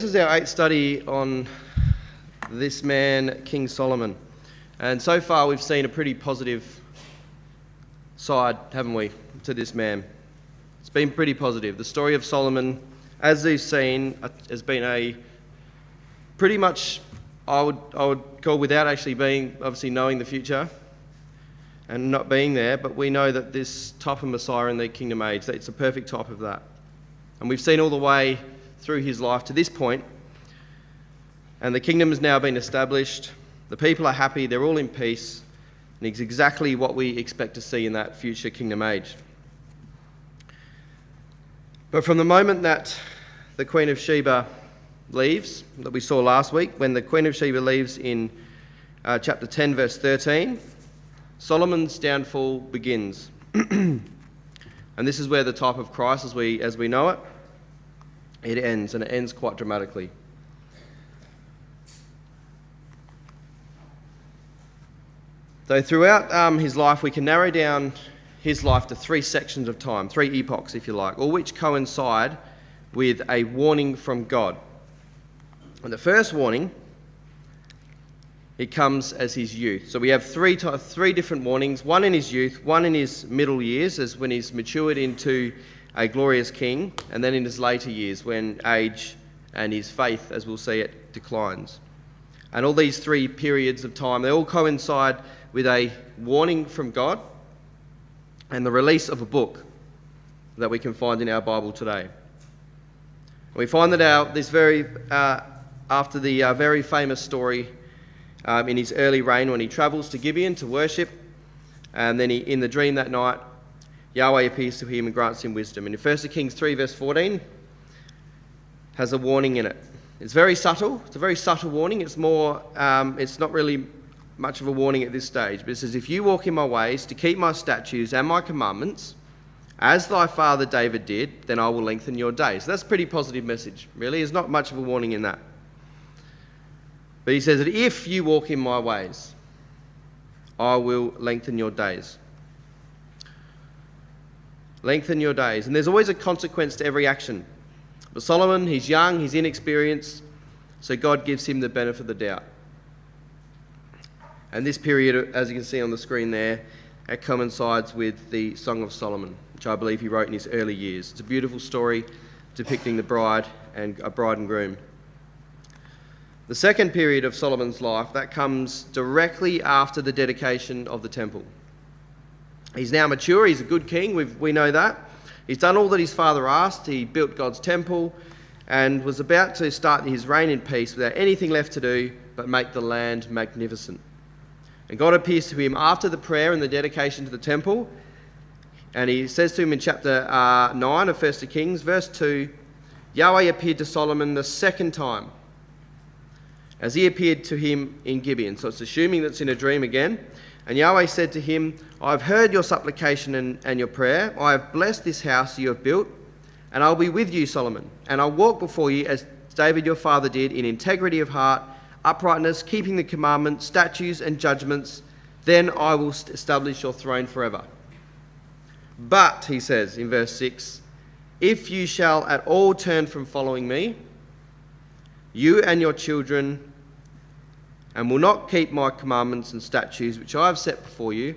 This is our 8th study on this man, King Solomon. And so far we've seen a pretty positive side, haven't we, to this man. It's been pretty positive. The story of Solomon, as we've seen, has been a pretty much, I would call, without actually being, obviously knowing the future and not being there, but we know that this type of Messiah in the kingdom age, that it's a perfect type of that. And we've seen all the way through his life to this point, and the kingdom has now been established. The people are happy, they're all in peace, and it's exactly what we expect to see in that future kingdom age. But from the moment that the Queen of Sheba leaves, that we saw last week, when the Queen of Sheba leaves in chapter 10 verse 13, Solomon's downfall begins. And this is where the type of Christ as we know it ends, and it ends quite dramatically. So throughout his life, we can narrow down his life to 3 sections of time, 3 epochs, if you like, all which coincide with a warning from God. And the first warning, it comes as his youth. So we have three different warnings, one in his youth, one in his middle years, as when he's matured into a glorious king, and then in his later years when age and his faith, as we'll see, it declines. And all these 3 periods of time, they all coincide with a warning from God and the release of a book that we can find in our Bible today. We find that after the very famous story in his early reign when he travels to Gibeon to worship, and then in the dream that night, Yahweh appears to him and grants him wisdom. And in 1 Kings 3 verse 14 has a warning in it. It's very subtle. It's a very subtle warning. It's not really much of a warning at this stage. But it says, if you walk in my ways to keep my statutes and my commandments, as thy father David did, then I will lengthen your days. So that's a pretty positive message, really. There's not much of a warning in that. But he says that if you walk in my ways, I will lengthen your days. Lengthen your days. And there's always a consequence to every action. But Solomon, he's young, he's inexperienced, so God gives him the benefit of the doubt. And this period, as you can see on the screen there, it coincides with the Song of Solomon, which I believe he wrote in his early years. It's a beautiful story depicting the bride and groom. The second period of Solomon's life, that comes directly after the dedication of the temple. He's now mature, he's a good king, we know that. He's done all that his father asked, he built God's temple and was about to start his reign in peace without anything left to do but make the land magnificent. And God appears to him after the prayer and the dedication to the temple, and he says to him in chapter 9 of 1 Kings, verse 2, Yahweh appeared to Solomon the second time, as he appeared to him in Gibeon. So it's assuming that's in a dream again. And Yahweh said to him, I have heard your supplication and your prayer. I have blessed this house you have built, and I will be with you, Solomon. And I'll walk before you as David your father did, in integrity of heart, uprightness, keeping the commandments, statutes, and judgments. Then I will establish your throne forever. But, he says in verse 6, if you shall at all turn from following me, you and your children, and will not keep my commandments and statutes which I have set before you,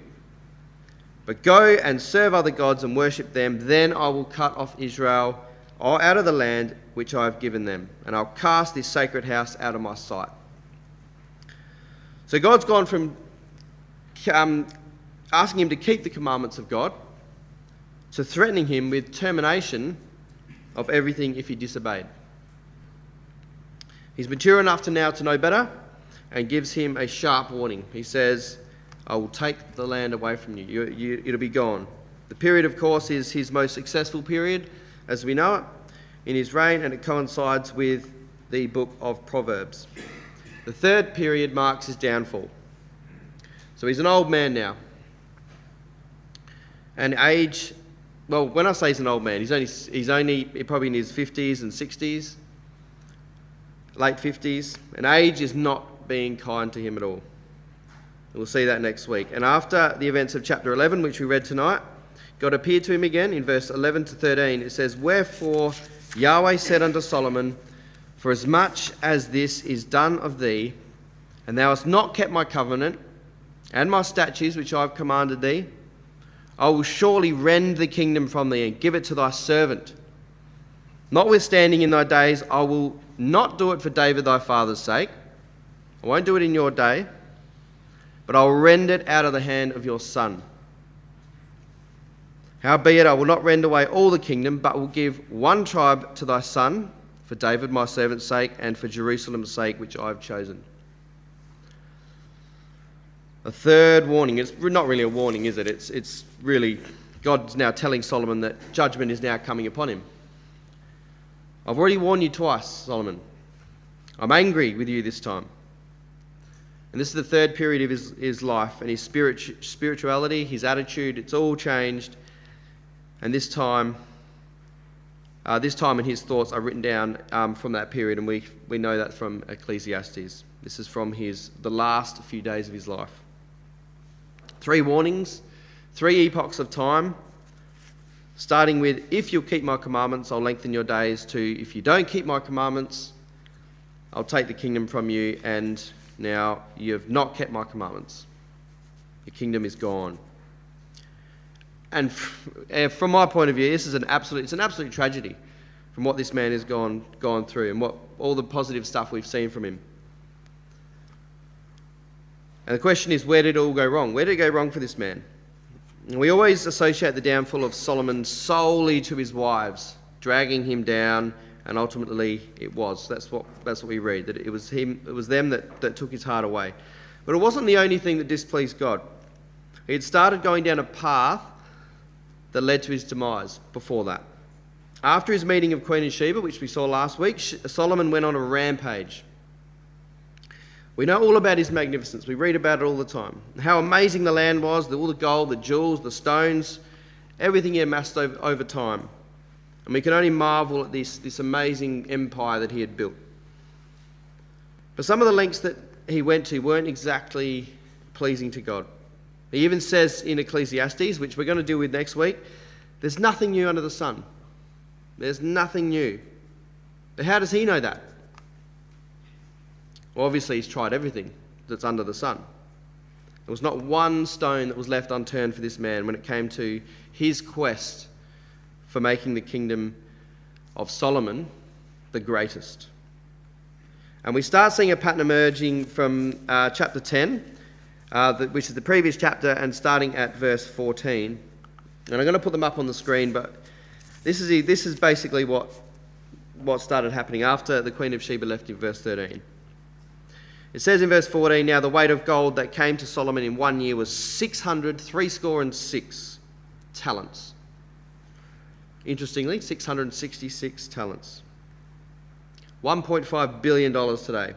but go and serve other gods and worship them, then I will cut off Israel out of the land which I have given them, and I'll cast this sacred house out of my sight. So God's gone from asking him to keep the commandments of God to threatening him with termination of everything if he disobeyed. He's mature enough now to know better, and gives him a sharp warning. He says, I will take the land away from you. It'll be gone. The period, of course, is his most successful period, as we know it, in his reign, and it coincides with the book of Proverbs. The third period marks his downfall. So he's an old man now. And age, well, when I say he's an old man, he's only probably in his 50s and 60s, late 50s, and age is not being kind to him at all. We'll see that next week. And after the events of chapter 11, which we read tonight, God appeared to him again in verse 11 to 13. It says, Wherefore Yahweh said unto Solomon, For as much as this is done of thee, and thou hast not kept my covenant and my statutes which I have commanded thee, I will surely rend the kingdom from thee and give it to thy servant. Notwithstanding in thy days, I will not do it for David thy father's sake. I won't do it in your day, but I will rend it out of the hand of your son. Howbeit, I will not rend away all the kingdom, but will give one tribe to thy son, for David my servant's sake, and for Jerusalem's sake, which I have chosen. A third warning. It's not really a warning, is it? It's really, God's now telling Solomon that judgment is now coming upon him. I've already warned you twice, Solomon. I'm angry with you this time. And this is the third period of his life, and his spirituality, his attitude, it's all changed. And this time and his thoughts are written down from that period, and we know that from Ecclesiastes. This is from the last few days of his life. 3 warnings, 3 epochs of time, starting with, if you'll keep my commandments, I'll lengthen your days, to, if you don't keep my commandments, I'll take the kingdom from you, and now you have not kept my commandments. The kingdom is gone. And from my point of view, this is an absolute tragedy from what this man has gone through, and what all the positive stuff we've seen from him. And the question is, where did it all go wrong? Where did it go wrong for this man? And we always associate the downfall of Solomon solely to his wives, dragging him down, and ultimately it was. That's what we read, that it was them that took his heart away. But it wasn't the only thing that displeased God. He had started going down a path that led to his demise before that. After his meeting of Queen of Sheba, which we saw last week, Solomon went on a rampage. We know all about his magnificence. We read about it all the time. How amazing the land was, all the gold, the jewels, the stones, everything he amassed over time. And we can only marvel at this amazing empire that he had built. But some of the lengths that he went to weren't exactly pleasing to God. He even says in Ecclesiastes, which we're going to deal with next week, there's nothing new under the sun. There's nothing new. But how does he know that? Well, obviously he's tried everything that's under the sun. There was not one stone that was left unturned for this man when it came to his quest for making the kingdom of Solomon the greatest. And we start seeing a pattern emerging from chapter 10, which is the previous chapter, and starting at verse 14. And I'm going to put them up on the screen, but this is basically what started happening after the Queen of Sheba left in verse 13. It says in verse 14, now the weight of gold that came to Solomon in 1 year was 666 talents. Interestingly, 666 talents. $1.5 billion today.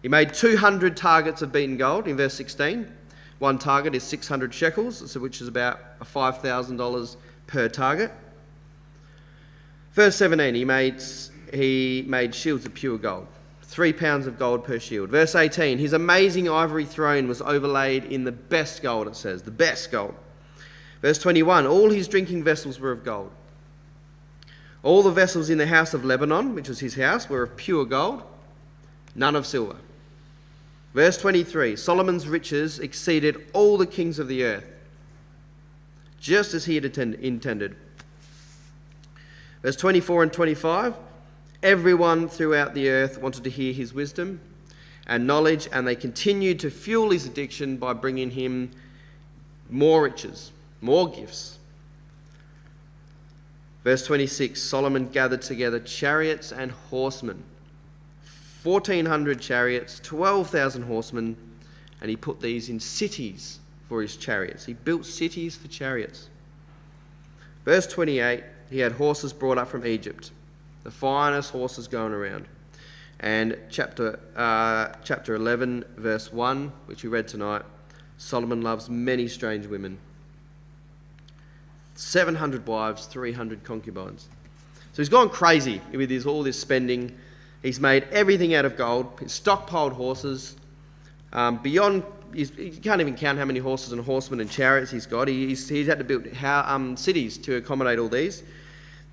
He made 200 targets of beaten gold in verse 16. One target is 600 shekels, which is about $5,000 per target. Verse 17, he made shields of pure gold. 3 pounds of gold per shield. Verse 18, his amazing ivory throne was overlaid in the best gold, it says, the best gold. Verse 21, all his drinking vessels were of gold. All the vessels in the house of Lebanon, which was his house, were of pure gold, none of silver. Verse 23, Solomon's riches exceeded all the kings of the earth, just as he had intended. Verse 24 and 25, everyone throughout the earth wanted to hear his wisdom and knowledge, and they continued to fuel his addiction by bringing him more riches, more gifts. Verse 26, Solomon gathered together chariots and horsemen, 1,400 chariots, 12,000 horsemen, and he put these in cities for his chariots. He built cities for chariots. Verse 28, he had horses brought up from Egypt, the finest horses going around. And chapter 11, verse 1, which we read tonight, Solomon loves many strange women. 700 wives, 300 concubines. So he's gone crazy with all this spending. He's made everything out of gold. He's stockpiled horses. You can't even count how many horses and horsemen and chariots he's got. He's had to build cities to accommodate all these.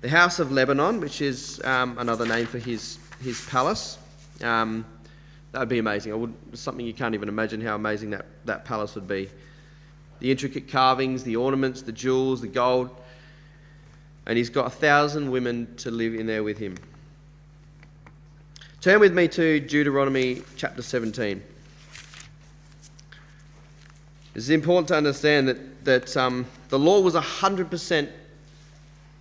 The house of Lebanon, which is another name for his his palace. That would be amazing. Something you can't even imagine how amazing that palace would be. The intricate carvings, the ornaments, the jewels, the gold. And he's got 1,000 women to live in there with him. Turn with me to Deuteronomy chapter 17. It's important to understand that the law was 100%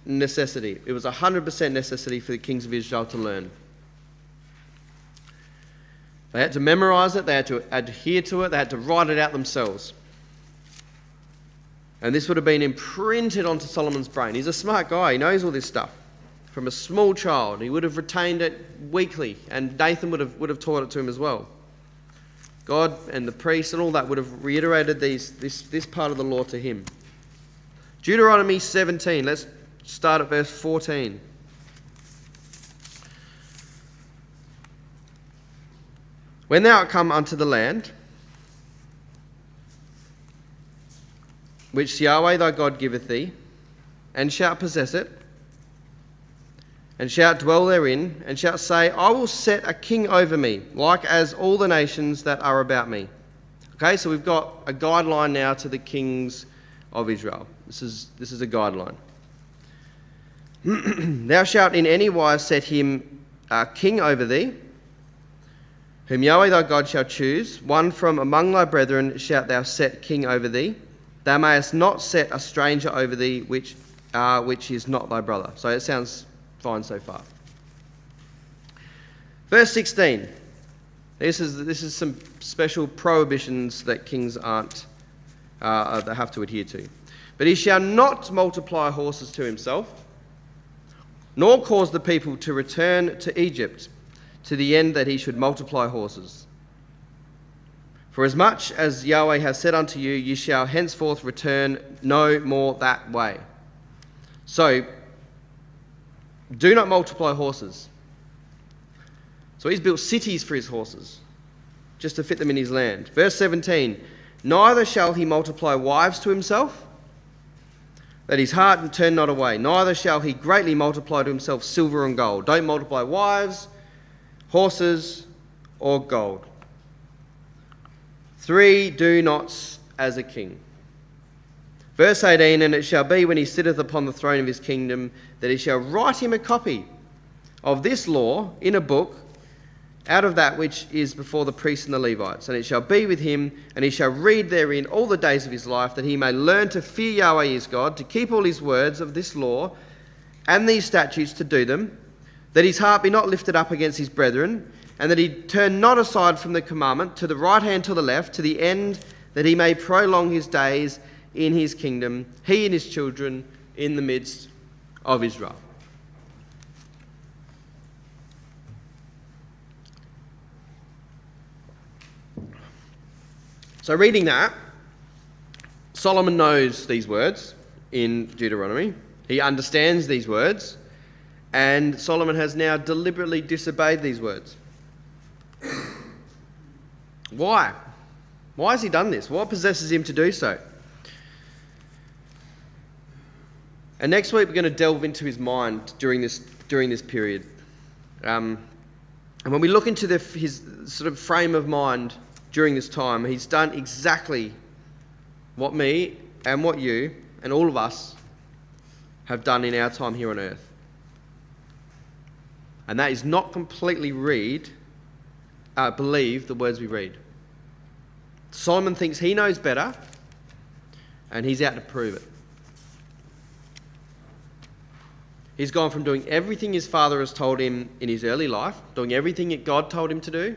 necessity. It was 100% necessity for the kings of Israel to learn. They had to memorize it, they had to adhere to it, they had to write it out themselves. And this would have been imprinted onto Solomon's brain. He's a smart guy, he knows all this stuff. From a small child, he would have retained it weekly, and Nathan would have taught it to him as well. God and the priests and all that would have reiterated this part of the law to him. Deuteronomy 17, let's start at verse 14. When thou art come unto the land, which Yahweh thy God giveth thee, and shalt possess it, and shalt dwell therein, and shalt say, I will set a king over me, like as all the nations that are about me. Okay, so we've got a guideline now to the kings of Israel. This is a guideline. Thou shalt in any wise set him a king over thee, whom Yahweh thy God shall choose. One from among thy brethren shalt thou set king over thee. Thou mayest not set a stranger over thee, which is not thy brother. So it sounds fine so far. Verse 16. This is some special prohibitions that kings they have to adhere to. But he shall not multiply horses to himself, nor cause the people to return to Egypt, to the end that he should multiply horses. For as much as Yahweh has said unto you, ye shall henceforth return no more that way. So, do not multiply horses. So he's built cities for his horses, just to fit them in his land. Verse 17, neither shall he multiply wives to himself, that his heart turn not away. Neither shall he greatly multiply to himself silver and gold. Don't multiply wives, horses, or gold. 3 do nots as a king. Verse 18, and it shall be when he sitteth upon the throne of his kingdom, that he shall write him a copy of this law in a book, out of that which is before the priests and the Levites. And it shall be with him, and he shall read therein all the days of his life, that he may learn to fear Yahweh his God, to keep all his words of this law, and these statutes to do them, that his heart be not lifted up against his brethren, and that he turn not aside from the commandment, to the right hand, to the left, to the end that he may prolong his days in his kingdom, he and his children in the midst of Israel. So reading that, Solomon knows these words in Deuteronomy. He understands these words, and Solomon has now deliberately disobeyed these words. Why? Why has he done this? What possesses him to do so? And next week we're going to delve into his mind during this period. And when we look into his sort of frame of mind during this time, he's done exactly what me and what you and all of us have done in our time here on earth. And that is not completely believe the words we read. Solomon thinks he knows better, and he's out to prove it. He's gone from doing everything his father has told him in his early life, doing everything that God told him to do,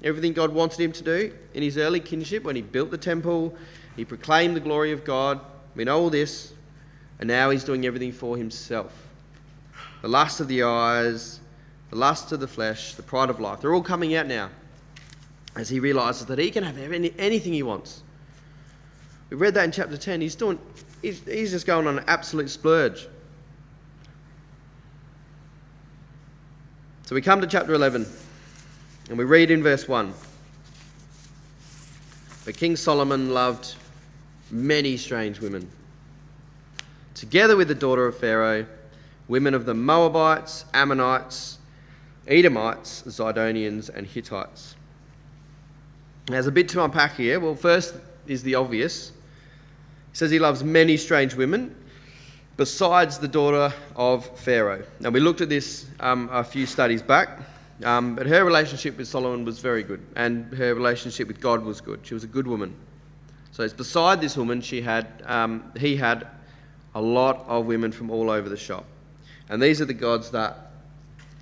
everything God wanted him to do in his early kinship when he built the temple, he proclaimed the glory of God. We know all this, and now he's doing everything for himself. The lust of the eyes, the lust of the flesh, the pride of life, they're all coming out now as he realises that he can have anything he wants. We read that in chapter 10. He's just going on an absolute splurge. So we come to chapter 11, and we read in verse 1. But King Solomon loved many strange women, together with the daughter of Pharaoh, women of the Moabites, Ammonites, Edomites, Zidonians, and Hittites. There's a bit to unpack here. Well, first is the obvious. He says he loves many strange women, besides the daughter of Pharaoh. Now, we looked at this a few studies back, but her relationship with Solomon was very good, and her relationship with God was good. She was a good woman. So it's beside this woman, he had a lot of women from all over the shop. And these are the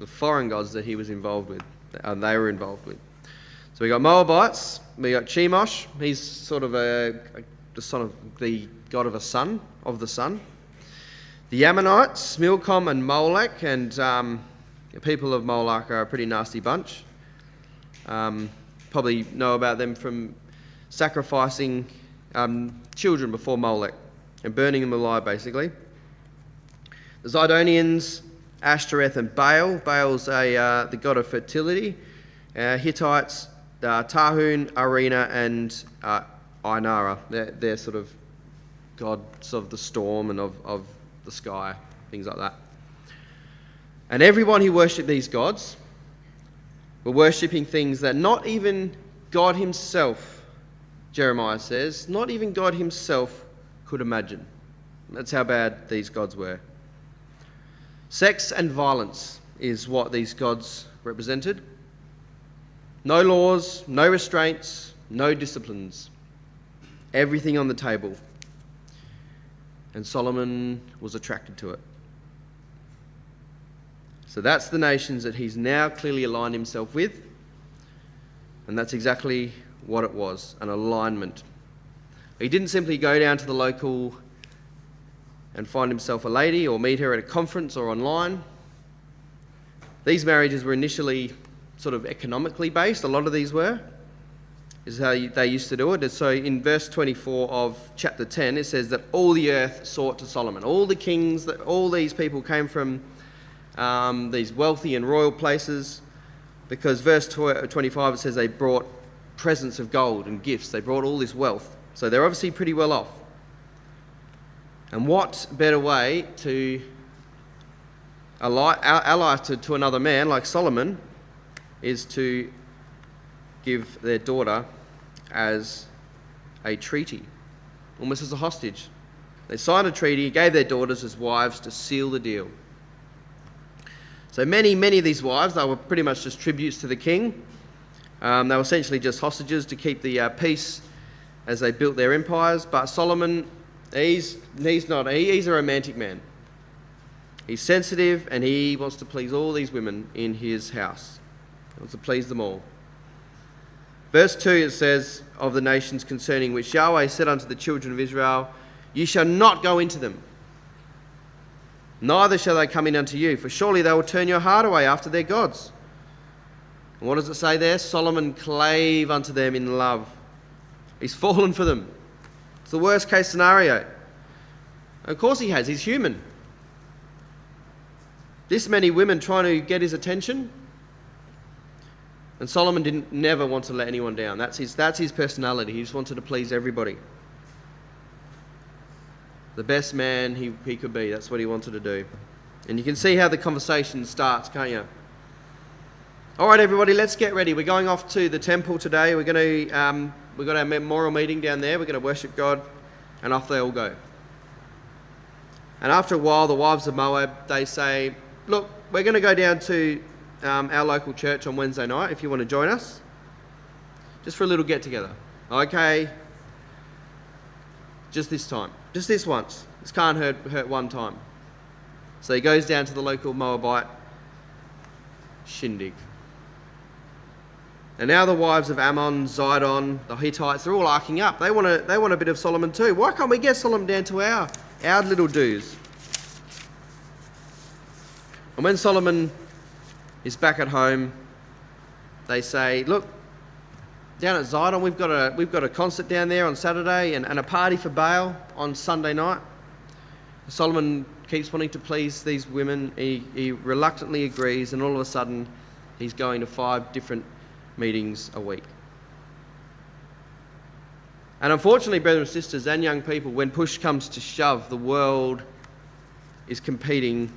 foreign gods that he was involved with, and they were involved with. So we got Moabites, we got Chemosh, he's sort of the son of the god of the sun. The Ammonites, Milcom and Molech, and the people of Molech are a pretty nasty bunch. Probably know about them from sacrificing children before Molech and burning them alive, basically. The Zidonians, Ashtoreth and Baal. Baal's the god of fertility. Hittites, Tahun, Arena, and Inara. They're sort of gods of the storm and of the sky, things like that. And everyone who worshipped these gods were worshipping things that not even God himself, Jeremiah says, not even God himself could imagine. That's how bad these gods were. Sex and violence is what these gods represented. No laws, no restraints, no disciplines. Everything on the table. And Solomon was attracted to it. So that's the nations that he's now clearly aligned himself with. And that's exactly what it was, an alignment. He didn't simply go down to the local and find himself a lady or meet her at a conference or online. These marriages were initially sort of economically based. A lot of these were. This is how they used to do it. And so in verse 24 of chapter 10, it says that all the earth sought to Solomon. All the kings, all these people came from these wealthy and royal places, because verse 25 it says they brought presents of gold and gifts. They brought all this wealth. So they're obviously pretty well off. And what better way to ally to another man like Solomon is to give their daughter as a treaty, almost as a hostage. They signed a treaty, gave their daughters as wives to seal the deal. So many of these wives, they were pretty much just tributes to the king. They were essentially just hostages to keep the peace as they built their empires. But Solomon, he's a romantic man. He's sensitive and he wants to please all these women in his house. He wants to please them all. Verse 2, it says, of the nations concerning which Yahweh said unto the children of Israel, "You shall not go into them, neither shall they come in unto you, for surely they will turn your heart away after their gods." And what does it say there? Solomon clave unto them in love. He's fallen for them. It's the worst case scenario. Of course he has. He's human. This many women trying to get his attention. And Solomon never want to let anyone down. That's his personality. He just wanted to please everybody. The best man he could be. That's what he wanted to do. And you can see how the conversation starts, can't you? All right, everybody, let's get ready. We're going off to the temple today. We've got our memorial meeting down there. We're going to worship God, and off they all go. And after a while, the wives of Moab, they say, "Look, we're going to go down to our local church on Wednesday night, if you want to join us, just for a little get-together." Okay, just this time. Just this once. This can't hurt one time. So he goes down to the local Moabite shindig. And now the wives of Ammon, Zidon, the Hittites, they're all arcing up. They want a bit of Solomon too. Why can't we get Solomon down to our little dues? And when Solomon is back at home, they say, "Look, down at Zidon, we've got a concert down there on Saturday and a party for Baal on Sunday night." Solomon keeps wanting to please these women. He reluctantly agrees, and all of a sudden, he's going to 5 different meetings a week. And unfortunately, brothers and sisters and young people, when push comes to shove, the world is competing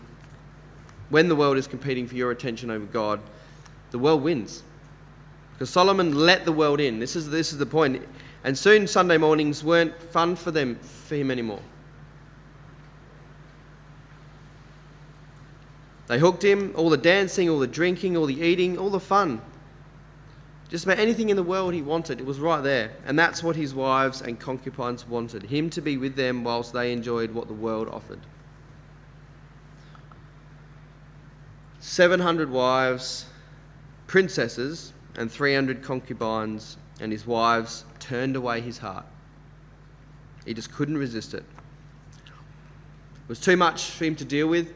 when the world is competing for your attention over God, the world wins. Because Solomon let the world in. This is the point. And soon Sunday mornings weren't fun for him anymore. They hooked him, all the dancing, all the drinking, all the eating, all the fun. Just about anything in the world he wanted, it was right there. And that's what his wives and concubines wanted, him to be with them whilst they enjoyed what the world offered. 700 wives, princesses, and 300 concubines, and his wives turned away his heart. He just couldn't resist it. It was too much for him to deal with.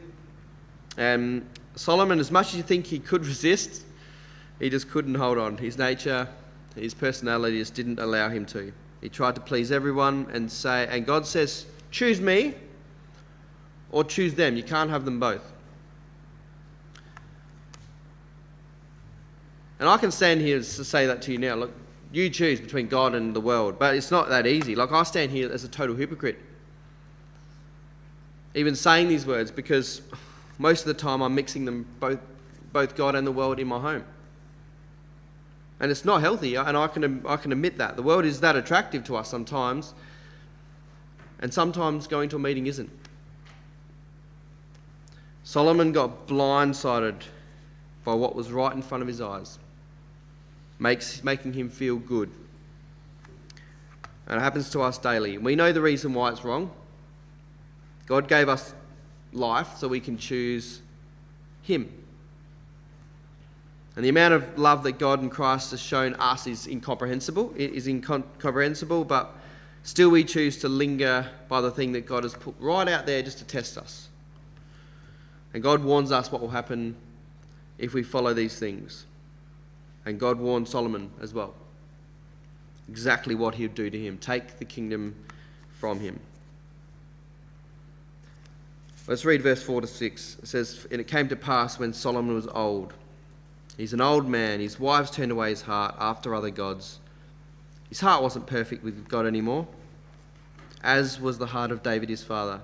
And Solomon, as much as you think he could resist, he just couldn't hold on. His nature, his personality just didn't allow him to. He tried to please everyone and God says, choose me or choose them. You can't have them both. And I can stand here to say that to you now. Look, you choose between God and the world. But it's not that easy. Like, I stand here as a total hypocrite, even saying these words, because most of the time I'm mixing them, both God and the world, in my home. And it's not healthy, and I can admit that. The world is that attractive to us sometimes, and sometimes going to a meeting isn't. Solomon got blindsided by what was right in front of his eyes, making him feel good. And it happens to us daily. We know the reason why it's wrong. God gave us life so we can choose him. And the amount of love that God and Christ has shown us is incomprehensible. It is incomprehensible, but still we choose to linger by the thing that God has put right out there just to test us. And God warns us what will happen if we follow these things. And God warned Solomon as well. Exactly what he would do to him. Take the kingdom from him. Let's read verse 4 to 6. It says, "And it came to pass when Solomon was old." He's an old man. His wives turned away his heart after other gods. His heart wasn't perfect with God anymore, as was the heart of David his father.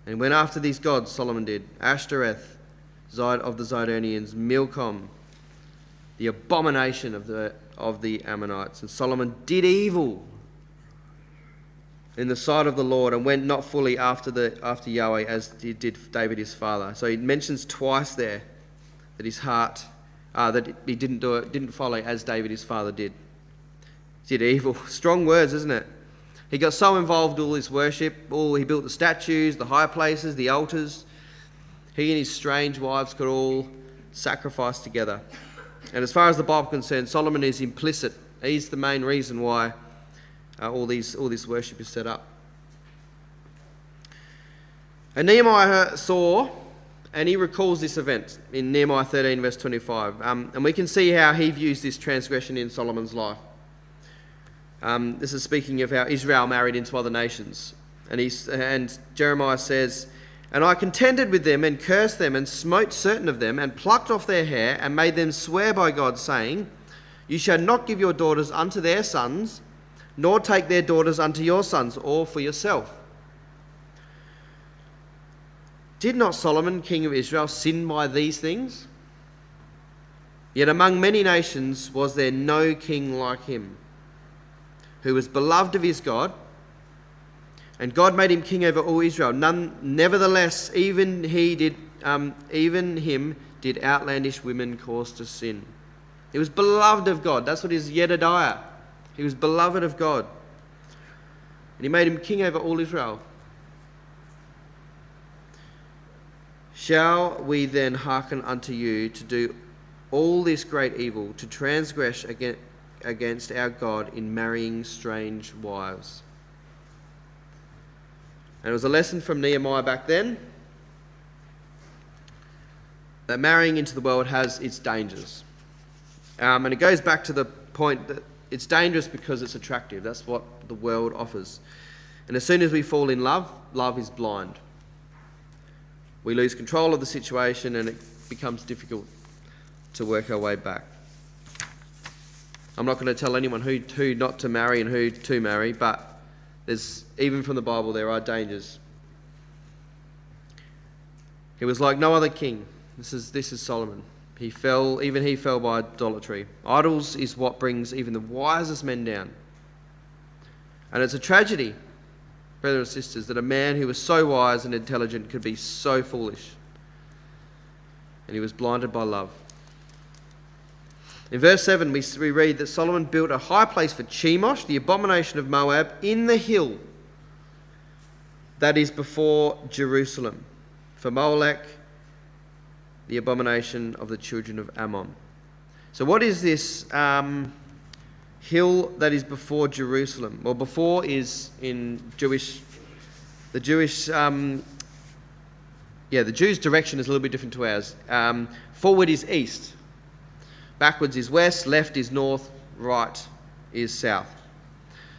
And he went after these gods, Solomon did. Ashtoreth of the Zidonians, Milcom, the abomination of the Ammonites. And Solomon did evil in the sight of the Lord, and went not fully after Yahweh as he did David his father. So he mentions twice there that his heart, that he didn't follow as David his father did. He did evil. Strong words, isn't it? He got so involved with all his worship. He built the statues, the high places, the altars. He and his strange wives could all sacrifice together. And as far as the Bible is concerned, Solomon is implicit. He's the main reason why all this worship is set up. And Nehemiah saw, and he recalls this event in Nehemiah 13 verse 25. And we can see how he views this transgression in Solomon's life. This is speaking of how Israel married into other nations. And Jeremiah says, "And I contended with them and cursed them and smote certain of them and plucked off their hair and made them swear by God, saying, You shall not give your daughters unto their sons, nor take their daughters unto your sons, or for yourself." Did not Solomon, king of Israel, sin by these things? Yet among many nations was there no king like him, who was beloved of his God, and God made him king over all Israel. Nevertheless, even him did outlandish women cause to sin. He was beloved of God. That's what is Jedediah. He was beloved of God. And he made him king over all Israel. "Shall we then hearken unto you to do all this great evil, to transgress against our God in marrying strange wives?" And it was a lesson from Nehemiah back then that marrying into the world has its dangers. And it goes back to the point that it's dangerous because it's attractive. That's what the world offers. And as soon as we fall in love, love is blind. We lose control of the situation and it becomes difficult to work our way back. I'm not going to tell anyone who not to marry and who to marry, but even from the Bible, there are dangers. He was like no other king. This is Solomon. He fell by idolatry. Idols is what brings even the wisest men down. And it's a tragedy, brothers and sisters, that a man who was so wise and intelligent could be so foolish. And he was blinded by love. In verse 7, we read that Solomon built a high place for Chemosh, the abomination of Moab, in the hill that is before Jerusalem, for Molech, the abomination of the children of Ammon. So what is this hill that is before Jerusalem? Well, before is in the Jews' direction is a little bit different to ours. Forward is east. Backwards is west, left is north, right is south.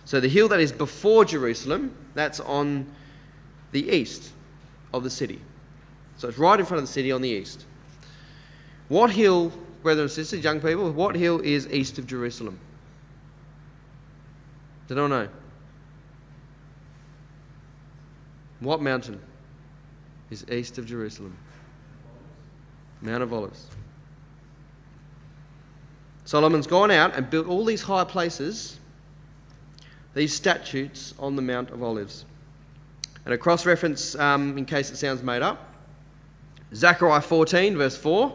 So the hill that is before Jerusalem, that's on the east of the city. So it's right in front of the city on the east. What hill, brothers and sisters, young people, what hill is east of Jerusalem? Does anyone know? What mountain is east of Jerusalem? Mount of Olives. Solomon's gone out and built all these high places, these statues on the Mount of Olives. And a cross-reference, in case it sounds made up, Zechariah 14, verse 4,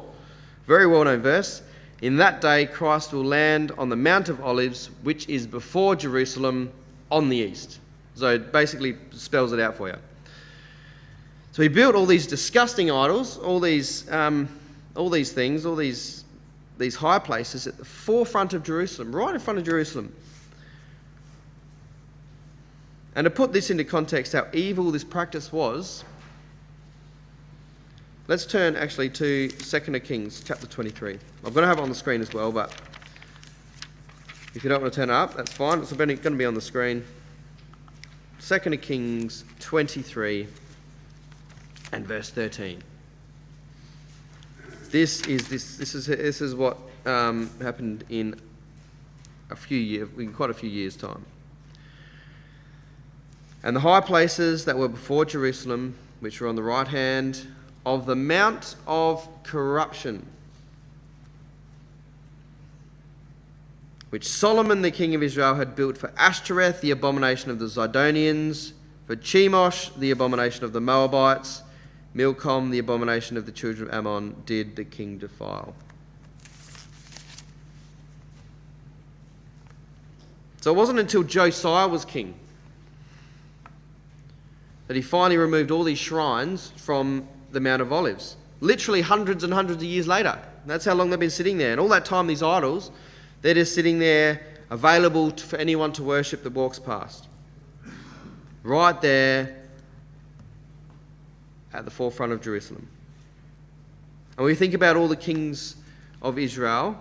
very well-known verse. In that day Christ will land on the Mount of Olives, which is before Jerusalem on the east. So it basically spells it out for you. So he built all these disgusting idols, all these things, all these high places at the forefront of Jerusalem, right in front of Jerusalem. And to put this into context, how evil this practice was, let's turn actually to 2 Kings chapter 23. I'm going to have it on the screen as well, but if you don't want to turn it up, that's fine. It's going to be on the screen. 2 Kings 23 and verse 13. This is what happened in quite a few years' time. And the high places that were before Jerusalem, which were on the right hand of the Mount of Corruption, which Solomon the king of Israel had built for Ashtoreth, the abomination of the Zidonians, for Chemosh, the abomination of the Moabites, Milcom, the abomination of the children of Ammon, did the king defile. So it wasn't until Josiah was king that he finally removed all these shrines from the Mount of Olives. Literally hundreds and hundreds of years later. That's how long they've been sitting there. And all that time, these idols, they're just sitting there available for anyone to worship that walks past. Right there at the forefront of Jerusalem. And when we think about all the kings of Israel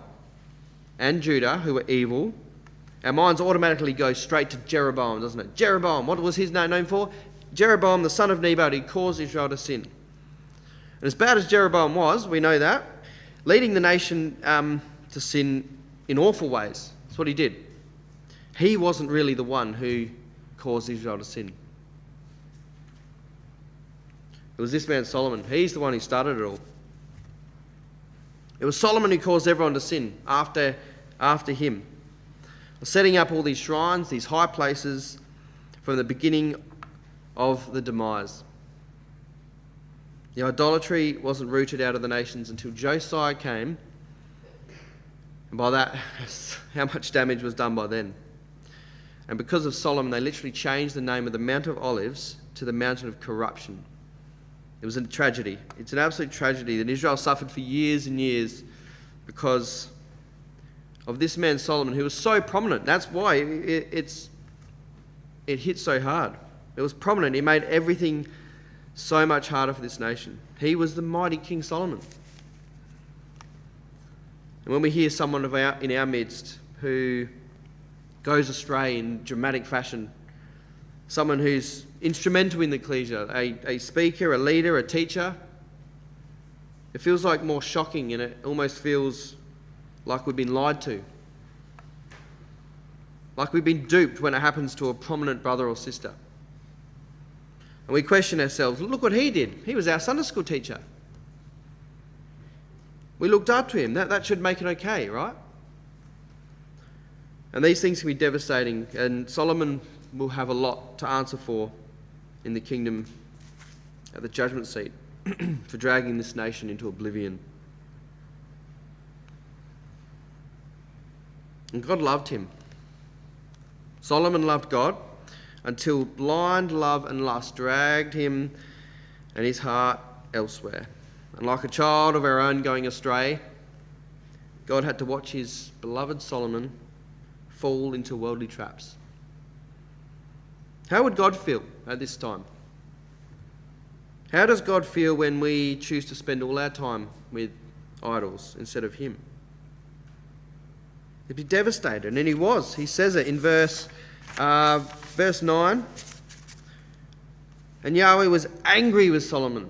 and Judah who were evil, our minds automatically go straight to Jeroboam, doesn't it? Jeroboam, what was his name known for? Jeroboam, the son of Nebat, who caused Israel to sin. And as bad as Jeroboam was, we know that, leading the nation to sin in awful ways. That's what he did. He wasn't really the one who caused Israel to sin. It was this man Solomon. He's the one who started it all. It was Solomon who caused everyone to sin after him. Setting up all these shrines, these high places, from the beginning of the demise. The idolatry wasn't rooted out of the nations until Josiah came. And by that, how much damage was done by then. And because of Solomon, they literally changed the name of the Mount of Olives to the Mountain of Corruption. It was a tragedy. It's an absolute tragedy that Israel suffered for years and years because of this man Solomon, who was so prominent. That's why it hit so hard. It was prominent. He made everything so much harder for this nation. He was the mighty King Solomon. And when we hear someone in our midst who goes astray in dramatic fashion, someone who's instrumental in the ecclesia, a speaker, a leader, a teacher, it feels like more shocking, and it almost feels like we've been lied to. Like we've been duped when it happens to a prominent brother or sister. And we question ourselves, look what he did. He was our Sunday school teacher. We looked up to him. That should make it okay, right? And these things can be devastating, and Solomon will have a lot to answer for in the kingdom at the judgment seat for dragging this nation into oblivion. And God loved him. Solomon loved God until blind love and lust dragged him and his heart elsewhere. And like a child of our own going astray, God had to watch his beloved Solomon fall into worldly traps. How would God feel at this time? How does God feel when we choose to spend all our time with idols instead of him? He'd be devastated, and he was. He says it in verse 9. And Yahweh was angry with Solomon.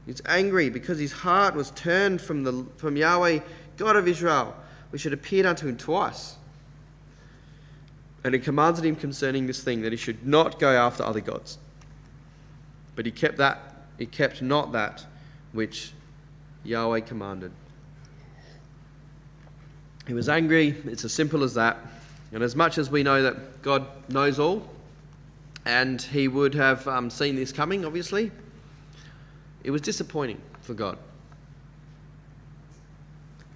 He's angry because his heart was turned from Yahweh, God of Israel, which had appeared unto him twice. And he commanded him concerning this thing, that he should not go after other gods. But he kept not that which Yahweh commanded. He was angry. It's as simple as that. And as much as we know that God knows all, and he would have seen this coming, obviously, it was disappointing for God.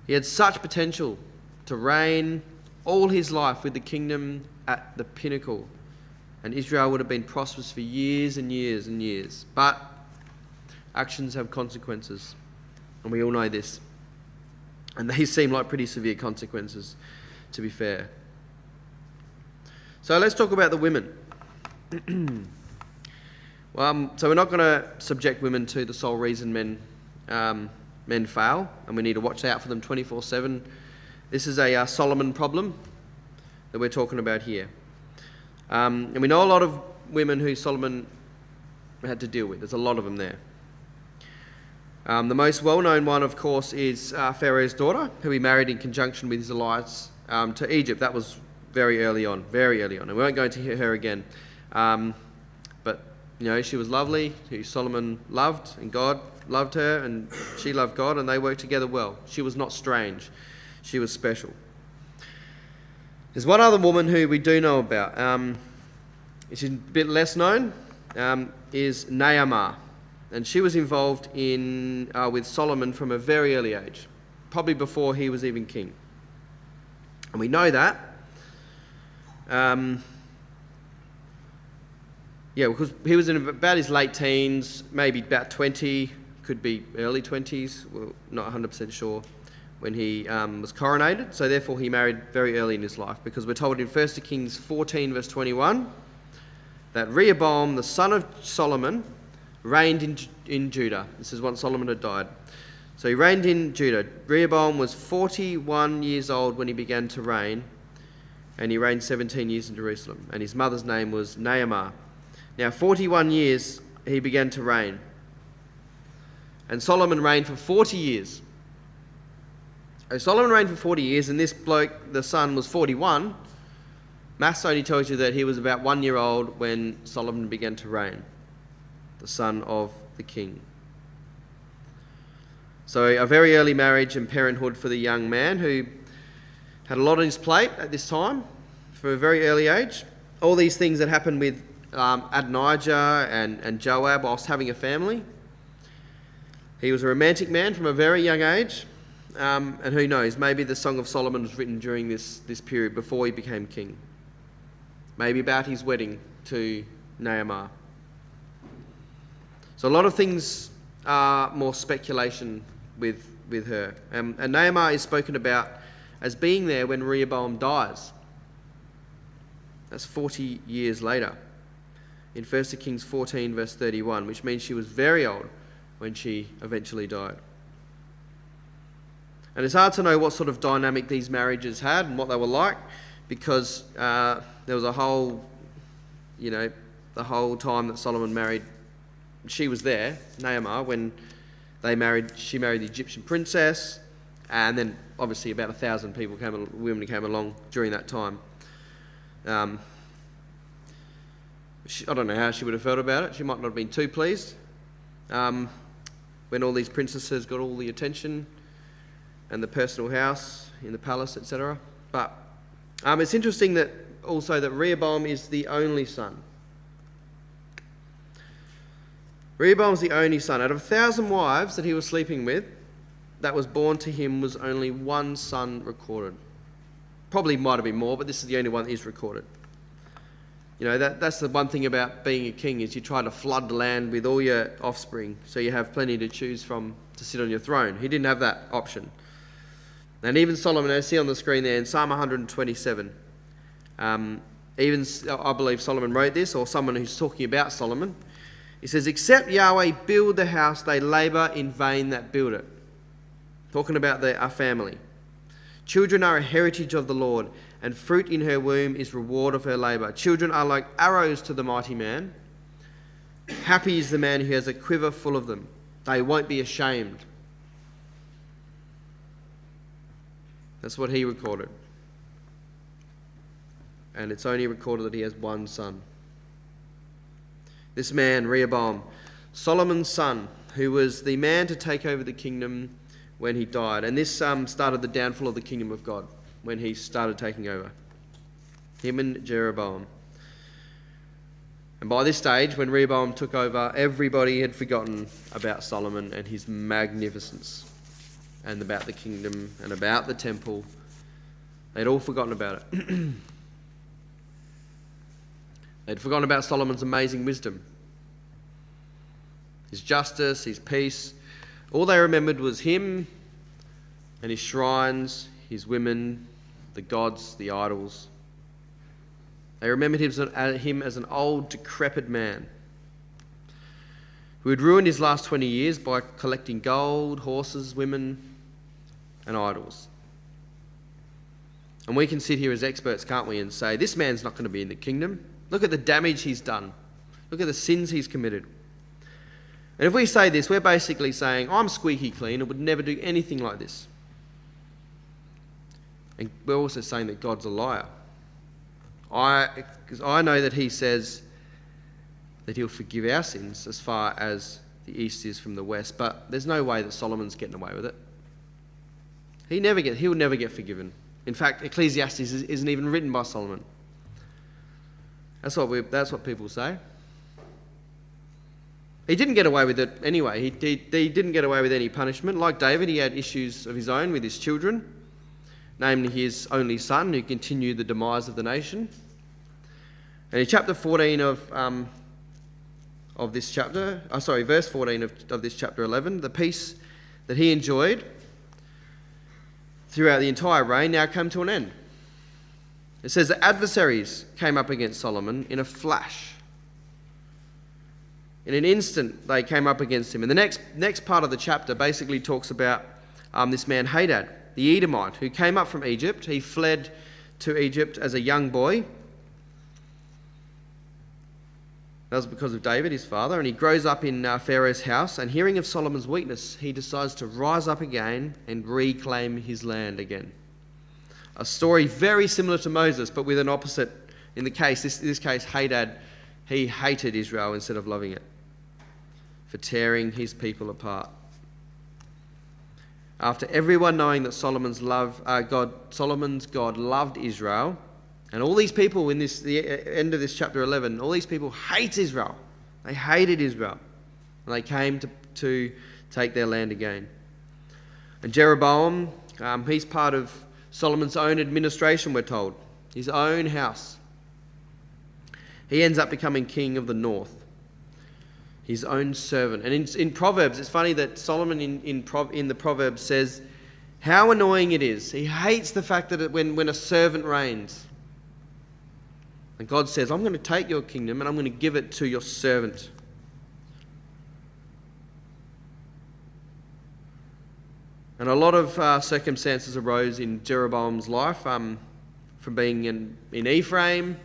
He had such potential to reign all his life with the kingdom at the pinnacle, and Israel would have been prosperous for years and years and years. But actions have consequences, and we all know this. And they seem like pretty severe consequences, to be fair. So let's talk about the women. So we're not going to subject women to the sole reason men fail, and we need to watch out for them 24/7. This is a Solomon problem that we're talking about here. And we know a lot of women who Solomon had to deal with. There's a lot of them there. The most well-known one, of course, is Pharaoh's daughter, who he married in conjunction with his alliance to Egypt. That was very early on. And we won't go into her again. But, she was lovely, who Solomon loved, and God loved her, and she loved God, and they worked together well. She was not strange. She was special. There's one other woman who we do know about. She's a bit less known, is Naamah. And she was involved with Solomon from a very early age, probably before he was even king. And we know that. Because he was in about his late teens, maybe about 20, could be early 20s, we're not 100% sure, when he was coronated. So therefore he married very early in his life, because we're told in 1 Kings 14 verse 21 that Rehoboam, the son of Solomon, reigned in Judah. This is once Solomon had died. So he reigned in Judah. Rehoboam was 41 years old when he began to reign, and he reigned 17 years in Jerusalem. And his mother's name was Naamah. Now 41 years he began to reign. And Solomon reigned for 40 years. So Solomon reigned for 40 years, and this bloke, the son, was 41. Maths only tells you that he was about 1 year old when Solomon began to reign, the son of the king. So a very early marriage and parenthood for the young man, who had a lot on his plate at this time for a very early age. All these things that happened with Adonijah and Joab whilst having a family. He was a romantic man from a very young age, and who knows, maybe the Song of Solomon was written during this period before he became king. Maybe about his wedding to Naamah. So a lot of things are more speculation with her. And Naamah is spoken about as being there when Rehoboam dies. That's 40 years later, in 1 Kings 14 verse 31, which means she was very old when she eventually died. And it's hard to know what sort of dynamic these marriages had and what they were like, because there was a whole, the whole time that Solomon married, she was there, Naamah, when they married. She married the Egyptian princess, and then obviously about 1,000 women came along during that time. I don't know how she would have felt about it. She might not have been too pleased. when all these princesses got all the attention and the personal house in the palace, etc. But it's interesting that also that Rehoboam is the only son. Rehoboam's the only son. Out of 1,000 wives that he was sleeping with, that was born to him was only one son recorded. Probably might have been more, but this is the only one that is recorded. You know, that's the one thing about being a king, is you try to flood the land with all your offspring so you have plenty to choose from to sit on your throne. He didn't have that option. And even Solomon, as you see on the screen there in Psalm 127, even I believe Solomon wrote this, or someone who's talking about Solomon. He says, "Except Yahweh build the house, they labour in vain that build it." Talking about our family. "Children are a heritage of the Lord, and fruit in her womb is reward of her labour. Children are like arrows to the mighty man. Happy is the man who has a quiver full of them. They won't be ashamed." That's what he recorded. And it's only recorded that he has one son. This man, Rehoboam, Solomon's son, who was the man to take over the kingdom when he died. And this started the downfall of the kingdom of God when he started taking over. Him and Jeroboam. And by this stage, when Rehoboam took over, everybody had forgotten about Solomon and his magnificence, and about the kingdom and about the temple. They'd all forgotten about it. They'd forgotten about Solomon's amazing wisdom, his justice, his peace. All they remembered was him and his shrines, his women, the gods, the idols. They remembered him as an old, decrepit man who had ruined his last 20 years by collecting gold, horses, women, and idols. And we can sit here as experts, can't we, and say, this man's not going to be in the kingdom. Look at the damage he's done. Look at the sins he's committed. And if we say this, we're basically saying, I'm squeaky clean and would never do anything like this. And we're also saying that God's a liar. Because I know that he says that he'll forgive our sins as far as the east is from the west, but there's no way that Solomon's getting away with it. He'll never get forgiven. In fact, Ecclesiastes isn't even written by Solomon. That's what people say. He didn't get away with it anyway. He didn't get away with any punishment. Like David, he had issues of his own with his children, namely his only son, who continued the demise of the nation. And in chapter 14 of this chapter, verse 14 of this chapter 11, the peace that he enjoyed throughout the entire reign now came to an end. It says the adversaries came up against Solomon in a flash. In an instant, they came up against him. And the next part of the chapter basically talks about this man Hadad, the Edomite, who came up from Egypt. He fled to Egypt as a young boy. That was because of David, his father. And he grows up in Pharaoh's house. And hearing of Solomon's weakness, he decides to rise up again and reclaim his land again. A story very similar to Moses, but with an opposite. In this case, Hadad, he hated Israel instead of loving it, for tearing his people apart. After everyone knowing that Solomon's God loved Israel, and all these people in the end of this chapter 11, all these people hate Israel. They hated Israel, and they came to take their land again. And Jeroboam, he's part of Solomon's own administration, we're told, his own house. He ends up becoming king of the north, his own servant. And in Proverbs, it's funny that Solomon in the Proverbs says how annoying it is. He hates the fact that when a servant reigns. And God says, I'm going to take your kingdom and I'm going to give it to your servant. And a lot of circumstances arose in Jeroboam's life, from being in Ephraim,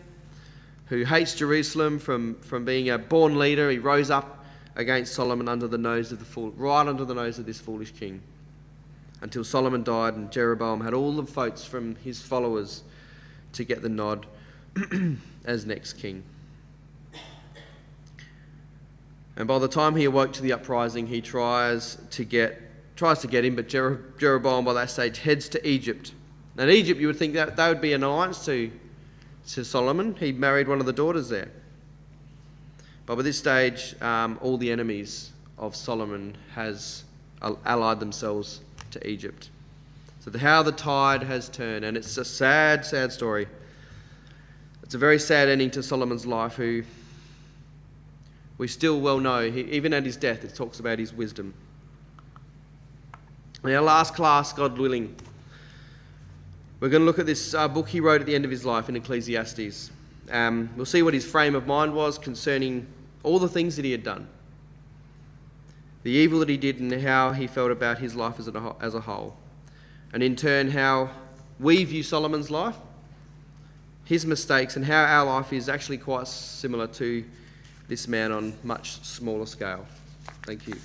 who hates Jerusalem, from being a born leader. He rose up against Solomon right under the nose of this foolish king, until Solomon died and Jeroboam had all the votes from his followers to get the nod as next king. And by the time he awoke to the uprising, he tries to get him, but Jeroboam by that stage heads to Egypt. And Egypt, you would think that would be an alliance to Solomon. He married one of the daughters there. But by this stage, all the enemies of Solomon has allied themselves to Egypt. So how the tide has turned, and it's a sad, sad story. It's a very sad ending to Solomon's life, who we still well know. Even at his death, it talks about his wisdom. In our last class, God willing, we're going to look at this book he wrote at the end of his life in Ecclesiastes. We'll see what his frame of mind was concerning all the things that he had done, the evil that he did, and how he felt about his life as a whole. And in turn, how we view Solomon's life, his mistakes, and how our life is actually quite similar to this man on much smaller scale. Thank you.